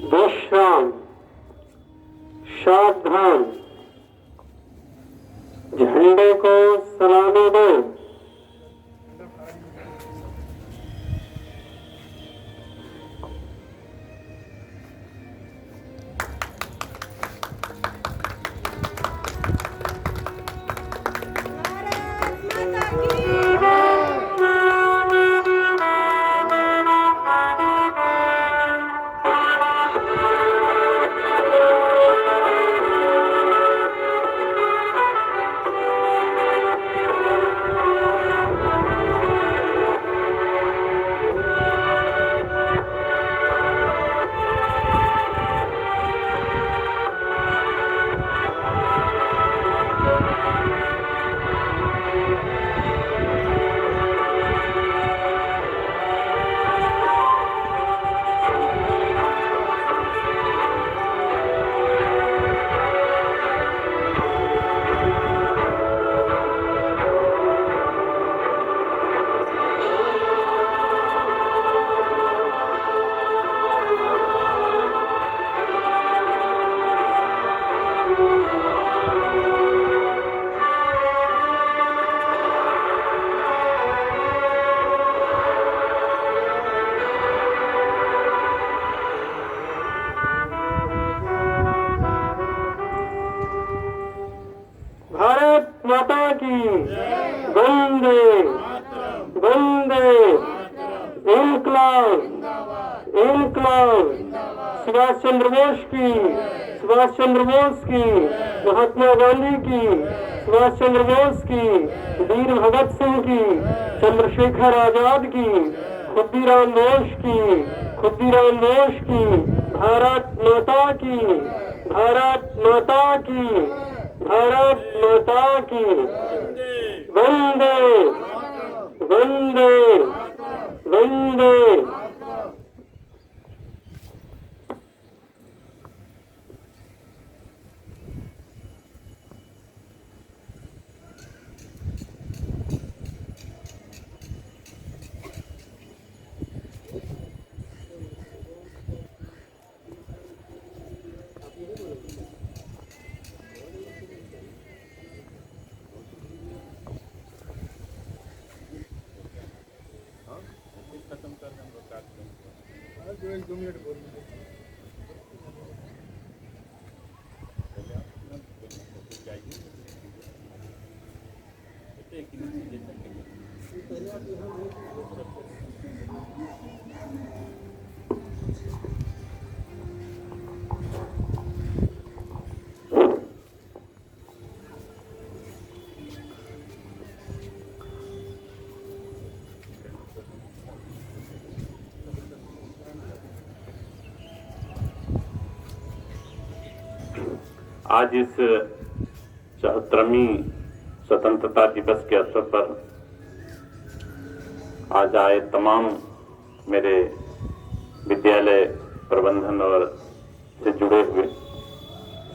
विश्राम, सावधान, झंडे को सलामी दो। भारत माता की वंदे वंदे, इनकलाब इनकलाब। सुभाष चंद्र बोस की, सुभाष चंद्र बोस की, महात्मा गांधी की, सुभाष चंद्र बोस की, वीर भगत सिंह की, चंद्रशेखर आजाद की, खुद्दीराम बोस की, खुद्दीराम बोस की। भारत माता की, भारत माता की, भारत माता की वंदे वंदे वंदे। आज इस 74वीं स्वतंत्रता दिवस के अवसर पर आज आए तमाम मेरे विद्यालय प्रबंधन और से जुड़े हुए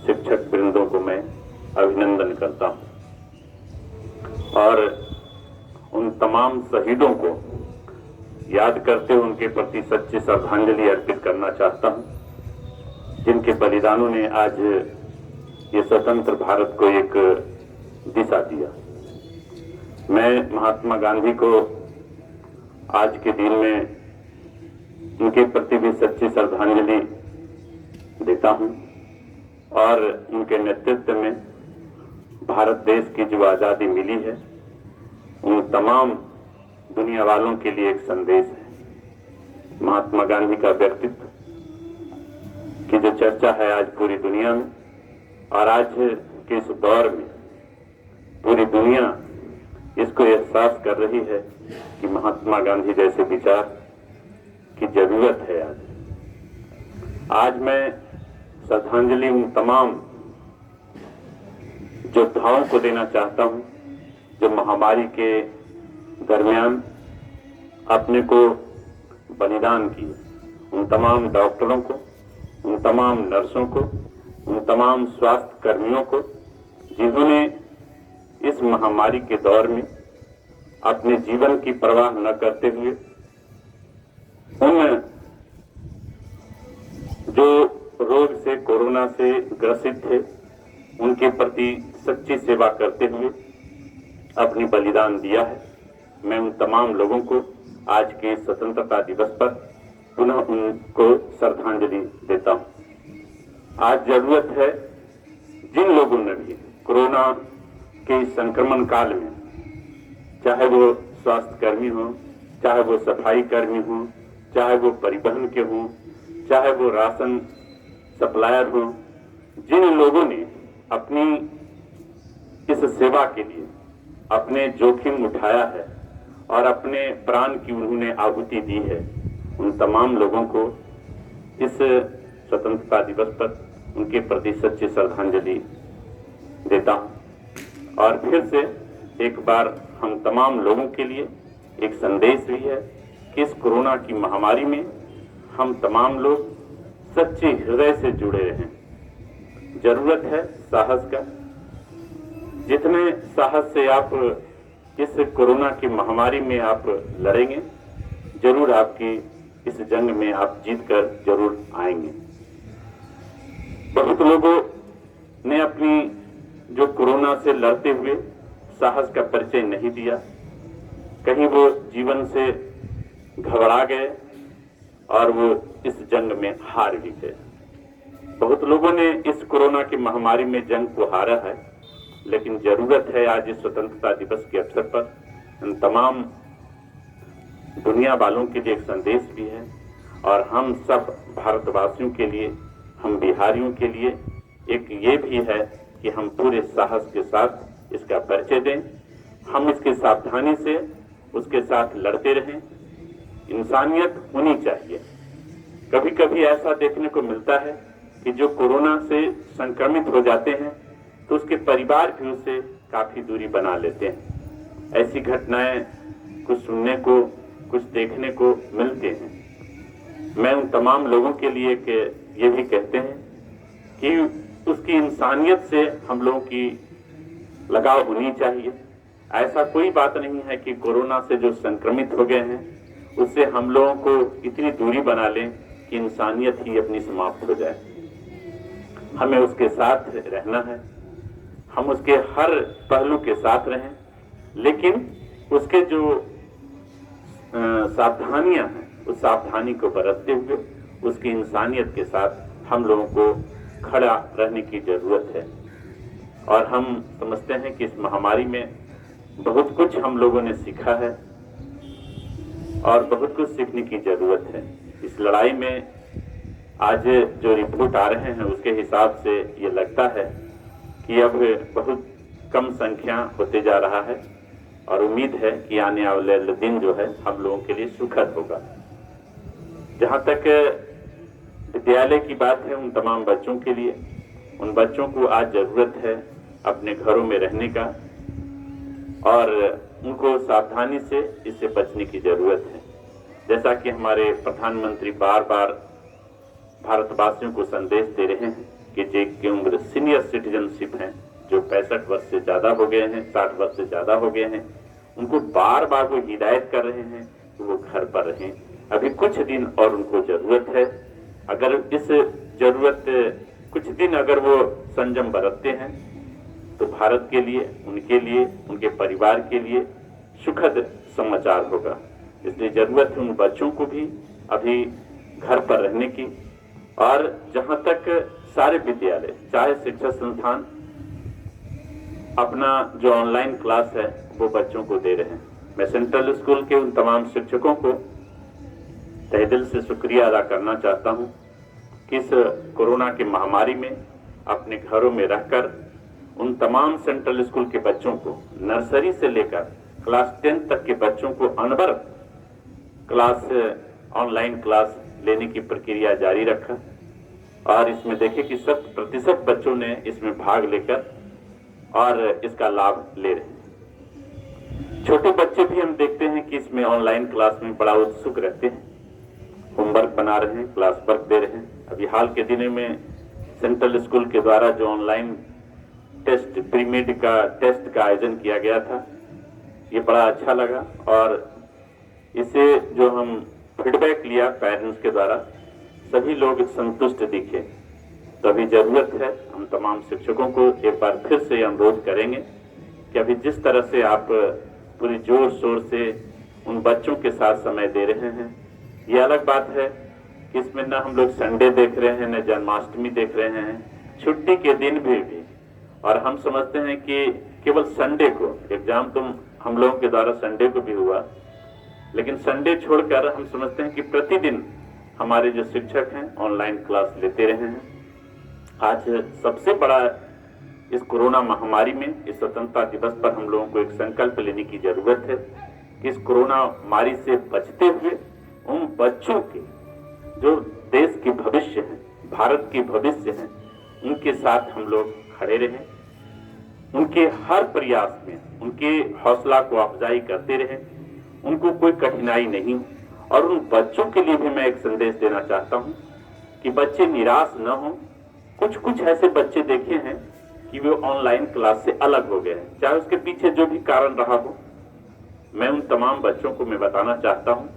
शिक्षक वृंदों को मैं अभिनंदन करता हूं और उन तमाम शहीदों को याद करते हुए उनके प्रति सच्ची श्रद्धांजलि अर्पित करना चाहता हूं, जिनके बलिदानों ने आज ये स्वतंत्र भारत को एक दिशा दिया। मैं महात्मा गांधी को आज के दिन में उनके प्रति भी सच्ची श्रद्धांजलि देता हूं और उनके नेतृत्व में भारत देश की जो आजादी मिली है उन तमाम दुनिया वालों के लिए एक संदेश है। महात्मा गांधी का व्यक्तित्व की जो चर्चा है आज पूरी दुनिया में और आज के इस दौर में पूरी दुनिया इसको एहसास कर रही है कि महात्मा गांधी जैसे विचार की जरूरत है। आज मैं श्रद्धांजलि उन तमाम योद्धाओं को देना चाहता हूं जो महामारी के दरमियान अपने को बलिदान किए। उन तमाम डॉक्टरों को, उन तमाम नर्सों को, उन तमाम स्वास्थ्य कर्मियों को जिन्होंने इस महामारी के दौर में अपने जीवन की परवाह न करते हुए उन जो रोग से, कोरोना से ग्रसित थे, उनके प्रति सच्ची सेवा करते हुए अपनी बलिदान दिया है। मैं उन तमाम लोगों को आज के स्वतंत्रता दिवस पर पुनः उनको श्रद्धांजलि देता हूं। आज जरूरत है जिन लोगों ने भी कोरोना के संक्रमण काल में, चाहे वो स्वास्थ्य कर्मी हो, चाहे वो सफाई कर्मी हो, चाहे वो परिवहन के हों, चाहे वो राशन सप्लायर हो, जिन लोगों ने अपनी इस सेवा के लिए अपने जोखिम उठाया है और अपने प्राण की उन्होंने आहुति दी है, उन तमाम लोगों को इस स्वतंत्रता दिवस पर उनके प्रति सच्ची श्रद्धांजलि देता हूं। और फिर से एक बार हम तमाम लोगों के लिए एक संदेश भी है कि इस कोरोना की महामारी में हम तमाम लोग सच्चे हृदय से जुड़े रहें। जरूरत है साहस का। जितने साहस से आप इस कोरोना की महामारी में आप लड़ेंगे, जरूर आपकी इस जंग में आप जीत कर जरूर आएंगे। बहुत लोगों ने अपनी जो कोरोना से लड़ते हुए साहस का परिचय नहीं दिया, कहीं वो जीवन से घबरा गए और वो इस जंग में हार भी गए। बहुत लोगों ने इस कोरोना की महामारी में जंग को हारा है, लेकिन जरूरत है आज इस स्वतंत्रता दिवस के अवसर पर इन तमाम दुनिया वालों के लिए एक संदेश भी है, और हम सब भारतवासियों के लिए, हम बिहारियों के लिए एक ये भी है कि हम पूरे साहस के साथ इसका परिचय दें। हम इसकी सावधानी से उसके साथ लड़ते रहें। इंसानियत होनी चाहिए। कभी कभी ऐसा देखने को मिलता है कि जो कोरोना से संक्रमित हो जाते हैं तो उसके परिवार भी उससे काफी दूरी बना लेते हैं। ऐसी घटनाएं कुछ सुनने को, कुछ देखने को मिलते हैं। मैं उन तमाम लोगों के लिए ये भी कहते हैं कि उसकी इंसानियत से हम लोगों की लगाव होनी चाहिए। ऐसा कोई बात नहीं है कि कोरोना से जो संक्रमित हो गए हैं उससे हम लोगों को इतनी दूरी बना लें कि इंसानियत ही अपनी समाप्त हो जाए। हमें उसके साथ रहना है, हम उसके हर पहलू के साथ रहें, लेकिन उसके जो सावधानियां हैं उस सावधानी को बरतते हुए उसकी इंसानियत के साथ हम लोगों को खड़ा रहने की जरूरत है। और हम समझते हैं कि इस महामारी में बहुत कुछ हम लोगों ने सीखा है और बहुत कुछ सीखने की जरूरत है। इस लड़ाई में आज जो रिपोर्ट आ रहे हैं उसके हिसाब से ये लगता है कि अब बहुत कम संख्या होते जा रहा है, और उम्मीद है कि आने वाले दिन जो है हम लोगों के लिए सुखद होगा। जहाँ तक विद्यालय की बात है, उन तमाम बच्चों के लिए, उन बच्चों को आज जरूरत है अपने घरों में रहने का, और उनको सावधानी से इससे बचने की जरूरत है। जैसा कि हमारे प्रधानमंत्री बार बार भारतवासियों को संदेश दे रहे हैं कि जिनकी उम्र सीनियर सिटीजनशिप है, जो 65 वर्ष से ज्यादा हो गए हैं, 60 वर्ष से ज्यादा हो गए हैं, उनको बार बार वो हिदायत कर रहे हैं कि वो घर पर रहें। अभी कुछ दिन और उनको जरूरत है। अगर इस जरूरत कुछ दिन अगर वो संयम बरतते हैं तो भारत के लिए, उनके परिवार के लिए सुखद समाचार होगा। इसलिए जरूरत है उन बच्चों को भी अभी घर पर रहने की। और जहां तक सारे विद्यालय, चाहे शिक्षा संस्थान अपना जो ऑनलाइन क्लास है वो बच्चों को दे रहे हैं, मैं सेंट्रल स्कूल के उन तमाम शिक्षकों को तहे दिल से शुक्रिया अदा करना चाहता हूं कि इस कोरोना की महामारी में अपने घरों में रहकर उन तमाम सेंट्रल स्कूल के बच्चों को, नर्सरी से लेकर क्लास 10 तक के बच्चों को अनवरत क्लास, ऑनलाइन क्लास लेने की प्रक्रिया जारी रखा। और इसमें देखे कि 100% बच्चों ने इसमें भाग लेकर और इसका लाभ ले रहे हैं। छोटे बच्चे भी हम देखते हैं कि इसमें ऑनलाइन क्लास में बड़ा उत्सुक रहते हैं, होमवर्क बना रहे हैं, क्लास वर्क दे रहे हैं। अभी हाल के दिनों में सेंट्रल स्कूल के द्वारा जो ऑनलाइन टेस्ट, प्रीमेड का टेस्ट का आयोजन किया गया था, ये बड़ा अच्छा लगा। और इसे जो हम फीडबैक लिया पेरेंट्स के द्वारा, सभी लोग संतुष्ट दिखे। तो अभी जरूरत है, हम तमाम शिक्षकों को एक बार फिर से अनुरोध करेंगे कि अभी जिस तरह से आप पूरी जोर शोर से उन बच्चों के साथ समय दे रहे हैं, ये अलग बात है कि इसमें न हम लोग संडे देख रहे हैं, न जन्माष्टमी देख रहे हैं, छुट्टी के दिन भी। और हम समझते हैं कि केवल संडे को एग्जाम तो हम लोगों के द्वारा संडे को भी हुआ, लेकिन संडे छोड़कर हम समझते हैं कि प्रतिदिन हमारे जो शिक्षक हैं ऑनलाइन क्लास लेते रहे हैं। आज सबसे बड़ा इस कोरोना महामारी में, इस स्वतंत्रता दिवस पर हम लोगों को एक संकल्प लेने की जरूरत है कि इस कोरोना महामारी से बचते हुए उन बच्चों के जो देश के भविष्य हैं, भारत के भविष्य हैं, उनके साथ हम लोग खड़े रहें, उनके हर प्रयास में उनके हौसला को अफजाई करते रहें, उनको कोई कठिनाई नहीं। और उन बच्चों के लिए भी मैं एक संदेश देना चाहता हूं कि बच्चे निराश न हों। कुछ ऐसे बच्चे देखे हैं कि वे ऑनलाइन क्लास से अलग हो गए हैं, चाहे उसके पीछे जो भी कारण रहा हो। मैं उन तमाम बच्चों को मैं बताना चाहता हूं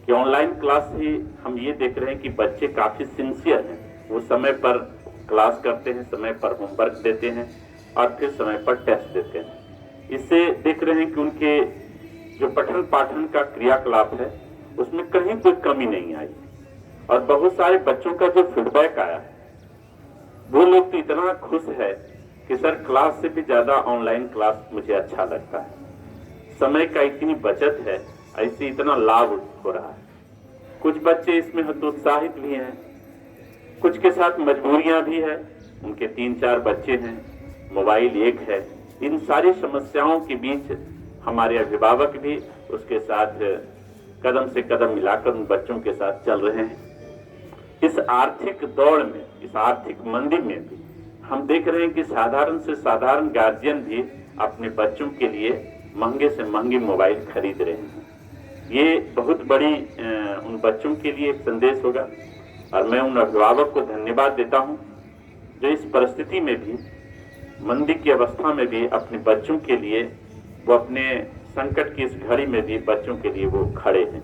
कि ऑनलाइन क्लास से हम ये देख रहे हैं कि बच्चे काफी सिंसियर हैं, वो समय पर क्लास करते हैं, समय पर होमवर्क देते हैं और फिर समय पर टेस्ट देते हैं। इससे देख रहे हैं कि उनके जो पठन पाठन का क्रियाकलाप है उसमें कहीं कोई कमी नहीं आई। और बहुत सारे बच्चों का जो फीडबैक आया है, वो लोग तो इतना खुश है कि सर क्लास से भी ज्यादा ऑनलाइन क्लास मुझे अच्छा लगता है, समय का इतनी बचत है, ऐसे इतना लाभ हो रहा है। कुछ बच्चे इसमें हतोत्साहित भी हैं, कुछ के साथ मजबूरियां भी है, उनके 3-4 बच्चे हैं, मोबाइल एक है। इन सारी समस्याओं के बीच हमारे अभिभावक भी उसके साथ कदम से कदम मिलाकर उन बच्चों के साथ चल रहे हैं। इस आर्थिक दौड़ में, इस आर्थिक मंदी में भी हम देख रहे हैं कि साधारण से साधारण गार्जियन भी अपने बच्चों के लिए महंगे से महंगे मोबाइल खरीद रहे हैं। ये बहुत बड़ी उन बच्चों के लिए एक संदेश होगा। और मैं उन अभिभावक को धन्यवाद देता हूं जो इस परिस्थिति में भी, मंदी की अवस्था में भी अपने बच्चों के लिए, वो अपने संकट की इस घड़ी में भी बच्चों के लिए वो खड़े हैं।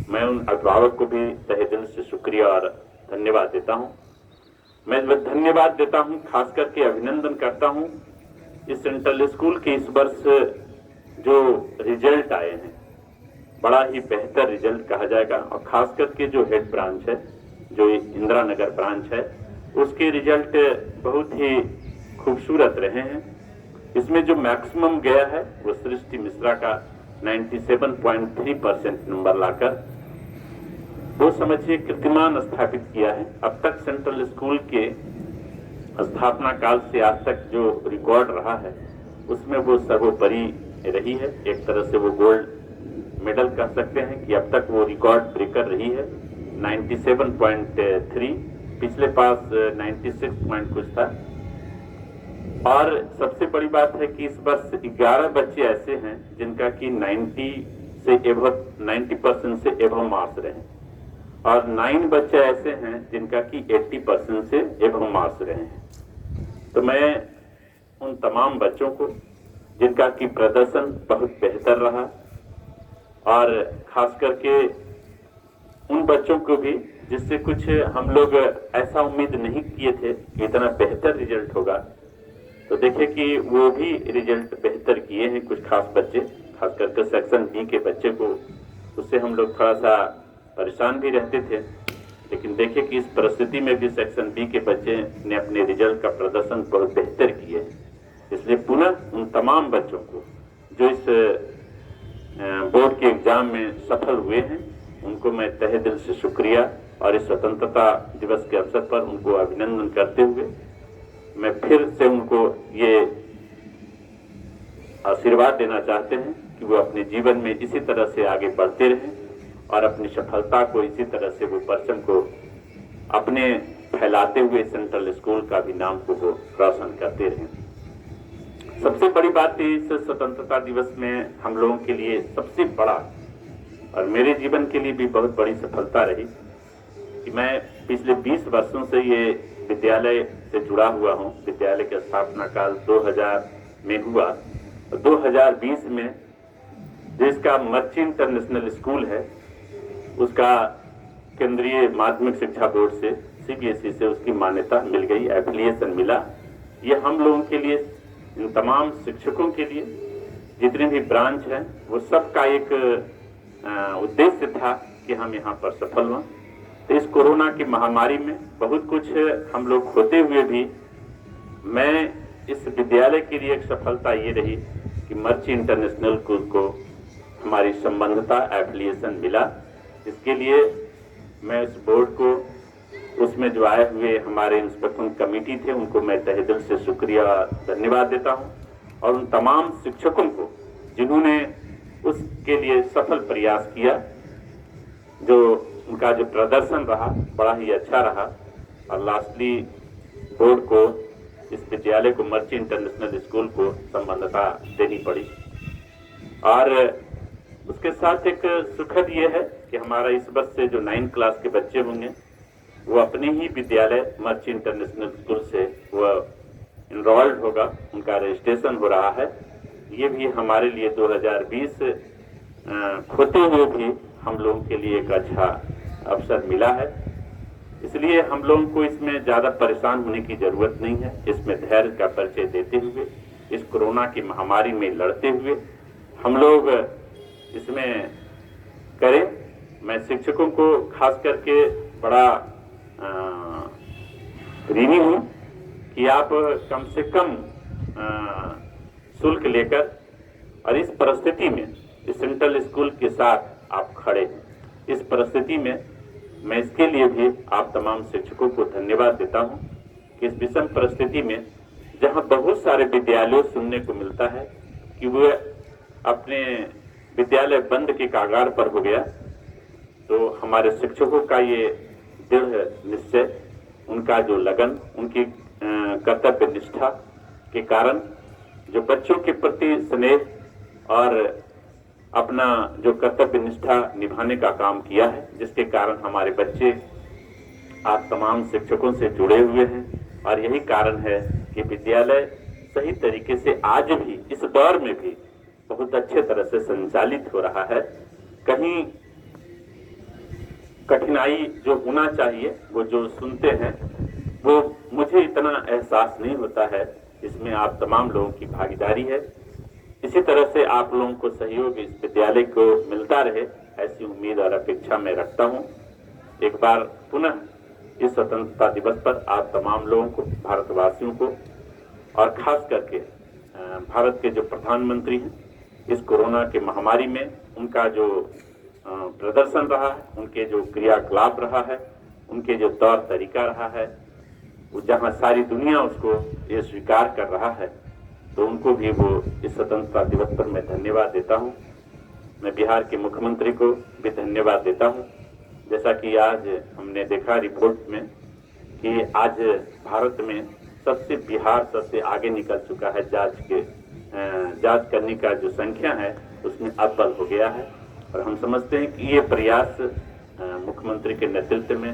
मैं उन अभिभावक को भी तहे दिल से शुक्रिया और धन्यवाद देता हूं। मैं धन्यवाद देता हूं, खास करके अभिनंदन करता हूं इस सेंट्रल स्कूल के इस वर्ष जो रिजल्ट आए हैं, बड़ा ही बेहतर रिजल्ट कहा जाएगा। और खास करके जो हेड ब्रांच है, जो इंदिरा नगर ब्रांच है, उसके रिजल्ट बहुत ही खूबसूरत रहे हैं। इसमें जो मैक्सिमम गया है वो सृष्टि मिश्रा का 97.3% नंबर लाकर वो समझिए कीर्तिमान स्थापित किया है। अब तक सेंट्रल स्कूल के स्थापना काल से आज तक जो रिकॉर्ड रहा है उसमें वो सर्वोपरि रही है। एक तरह से वो गोल्ड मेडल कह सकते हैं कि अब तक वो रिकॉर्ड ब्रेकर रही है। 97.3, पिछले पास 96 कुछ था। और सबसे बड़ी बात है कि इस वर्ष 11 बच्चे ऐसे हैं जिनका कि 90% से एबव मार्क्स रहे, और 9 बच्चे ऐसे हैं जिनका कि 80% से एबव मार्क्स रहे हैं। तो मैं उन तमाम बच्चों को जिनका कि प्रदर्शन बहुत बेहतर रहा, और खास करके उन बच्चों को भी जिससे कुछ हम लोग ऐसा उम्मीद नहीं किए थे कि इतना बेहतर रिजल्ट होगा, तो देखे कि वो भी रिजल्ट बेहतर किए हैं। कुछ खास बच्चे, खास करके सेक्शन बी के बच्चे को, उससे हम लोग थोड़ा सा परेशान भी रहते थे, लेकिन देखे कि इस परिस्थिति में भी सेक्शन बी के बच्चे ने अपने रिजल्ट का प्रदर्शन बहुत बेहतर किए। इसलिए पुनः उन तमाम बच्चों को जो इस बोर्ड के एग्जाम में सफल हुए हैं, उनको मैं तहे दिल से शुक्रिया और इस स्वतंत्रता दिवस के अवसर पर उनको अभिनंदन करते हुए मैं फिर से उनको ये आशीर्वाद देना चाहते हैं कि वो अपने जीवन में इसी तरह से आगे बढ़ते रहें और अपनी सफलता को इसी तरह से वो परचम को अपने फैलाते हुए सेंट्रल स्कूल का भी नाम को वो रोशन करते रहें। सबसे बड़ी बात इस स्वतंत्रता दिवस में हम लोगों के लिए सबसे बड़ा, और मेरे जीवन के लिए भी बहुत बड़ी सफलता रही कि मैं पिछले 20 वर्षों से ये विद्यालय से जुड़ा हुआ हूँ। विद्यालय का स्थापना काल 2000 में हुआ, 2020 में जिसका मर्ची इंटरनेशनल स्कूल है उसका केंद्रीय माध्यमिक शिक्षा बोर्ड से सीबीएसई से उसकी मान्यता मिल गई, एफिलिएशन मिला। ये हम लोगों के लिए, इन तमाम शिक्षकों के लिए, जितने भी ब्रांच हैं, वो सबका एक उद्देश्य था कि हम यहाँ पर सफल हों। तो इस कोरोना की महामारी में बहुत कुछ हम लोग होते हुए भी मैं इस विद्यालय के लिए एक सफलता ये रही कि मर्ची इंटरनेशनल स्कूल को हमारी संबंधता एफिलिएशन मिला। इसके लिए मैं इस बोर्ड को, उसमें जो आए हुए हमारे इंस्पेक्शन कमेटी थे, उनको मैं तहे दिल से शुक्रिया धन्यवाद देता हूं, और उन तमाम शिक्षकों को जिन्होंने उसके लिए सफल प्रयास किया। जो उनका जो प्रदर्शन रहा बड़ा ही अच्छा रहा, और लास्टली बोर्ड को, इस विद्यालय को, मर्ची इंटरनेशनल स्कूल को संबद्धता देनी पड़ी। और उसके साथ एक सुखद ये है कि हमारा इस वर्ष से जो 9 क्लास के बच्चे होंगे वो अपने ही विद्यालय मर्ची इंटरनेशनल स्कूल से वो इनरोल्ड होगा, उनका रजिस्ट्रेशन हो रहा है। ये भी हमारे लिए 2020 होते हुए भी हम लोगों के लिए एक अच्छा अवसर मिला है। इसलिए हम लोगों को इसमें ज़्यादा परेशान होने की ज़रूरत नहीं है। इसमें धैर्य का परिचय देते हुए, इस कोरोना की महामारी में लड़ते हुए हम लोग इसमें करें। मैं शिक्षकों को खास करके बड़ा ऋणी हूँ कि आप कम से कम शुल्क लेकर और इस परिस्थिति में इस सेंट्रल स्कूल के साथ आप खड़े हैं। इस परिस्थिति में मैं इसके लिए भी आप तमाम शिक्षकों को धन्यवाद देता हूं कि इस विषम परिस्थिति में जहां बहुत सारे विद्यालयों सुनने को मिलता है कि वो अपने विद्यालय बंद के कागार पर हो गया, तो हमारे शिक्षकों का ये दृढ़ निश्चय, उनका जो लगन, उनकी कर्तव्य निष्ठा के कारण जो बच्चों के प्रति स्नेह और अपना जो कर्तव्य निष्ठा निभाने का काम किया है, जिसके कारण हमारे बच्चे आप तमाम शिक्षकों से जुड़े हुए हैं। और यही कारण है कि विद्यालय सही तरीके से आज भी इस दौर में भी बहुत अच्छे तरह से संचालित हो रहा है। कहीं कठिनाई जो होना चाहिए वो जो सुनते हैं वो मुझे इतना एहसास नहीं होता है। इसमें आप तमाम लोगों की भागीदारी है। इसी तरह से आप लोगों को सहयोग इस विद्यालय को मिलता रहे, ऐसी उम्मीद और अपेक्षा मैं रखता हूं। एक बार पुनः इस स्वतंत्रता दिवस पर आप तमाम लोगों को, भारतवासियों को, और खास करके भारत के जो प्रधानमंत्री हैं, इस कोरोना के महामारी में उनका जो प्रदर्शन रहा है, उनके जो क्रियाकलाप रहा है, उनके जो तौर तरीका रहा है, वो जहाँ सारी दुनिया उसको ये स्वीकार कर रहा है, तो उनको भी वो इस स्वतंत्रता दिवस पर मैं धन्यवाद देता हूँ। मैं बिहार के मुख्यमंत्री को भी धन्यवाद देता हूँ। जैसा कि आज हमने देखा रिपोर्ट में कि आज भारत में बिहार सबसे आगे निकल चुका है। जांच करने का जो संख्या है उसमें अव्वल हो गया है। और हम समझते हैं कि ये प्रयास मुख्यमंत्री के नेतृत्व में,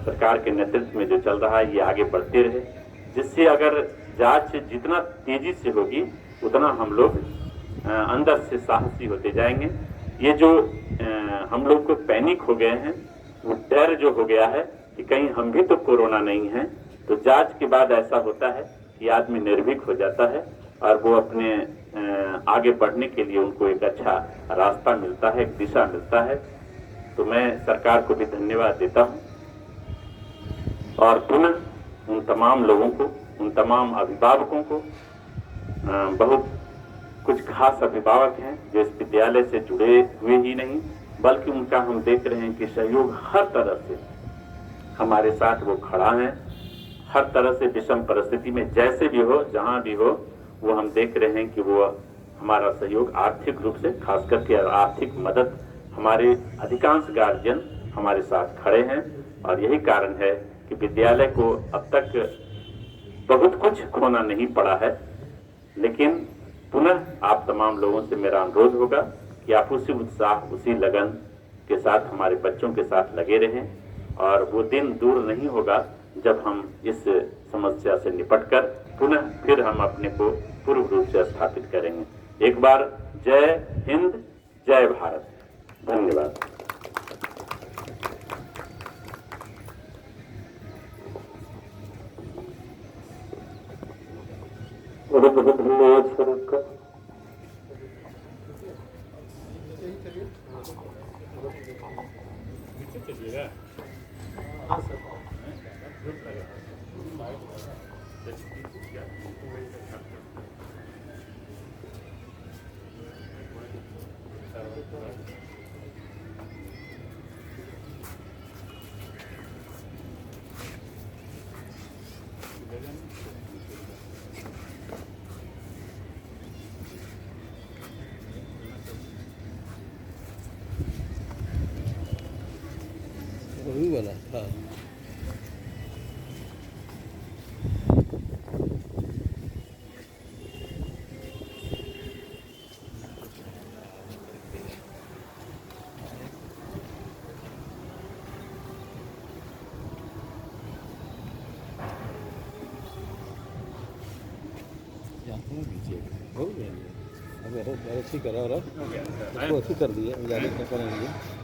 सरकार के नेतृत्व में जो चल रहा है, ये आगे बढ़ते रहे, जिससे अगर जांच जितना तेजी से होगी उतना हम लोग अंदर से साहसी होते जाएंगे। ये जो हम लोग को पैनिक हो गए हैं, वो डर जो हो गया है कि कहीं हम भी तो कोरोना नहीं है, तो जांच के बाद ऐसा होता है कि आदमी निर्भीक हो जाता है और वो अपने आगे बढ़ने के लिए उनको एक अच्छा रास्ता मिलता है, एक दिशा मिलता है। तो मैं सरकार को भी धन्यवाद देता हूँ और पुनः उन तमाम लोगों को, उन तमाम अभिभावकों को, बहुत कुछ खास अभिभावक हैं जो इस विद्यालय से जुड़े हुए ही नहीं बल्कि उनका हम देख रहे हैं कि सहयोग हर तरह से हमारे साथ वो खड़ा है। हर तरह से विषम परिस्थिति में जैसे भी हो, जहां भी हो, वो हम देख रहे हैं कि वो हमारा सहयोग आर्थिक रूप से, खास करके आर्थिक मदद, हमारे अधिकांश गार्जियन हमारे साथ खड़े हैं। और यही कारण है कि विद्यालय को अब तक बहुत कुछ खोना नहीं पड़ा है। लेकिन पुनः आप तमाम लोगों से मेरा अनुरोध होगा कि आप उसी उत्साह, उसी लगन के साथ हमारे बच्चों के साथ लगे रहें। और वो दिन दूर नहीं होगा जब हम इस समस्या से निपटकर पुनः फिर हम अपने को पूर्ण रूप से स्थापित करेंगे। एक बार जय हिंद, जय भारत। धन्यवाद। बहुत बहुत धन्यवाद सर आपका। वही वाला हाँ। हो गया अब ठीक करा हो रहा है, अच्छी कर दिया, ज़्यादा करेंगे।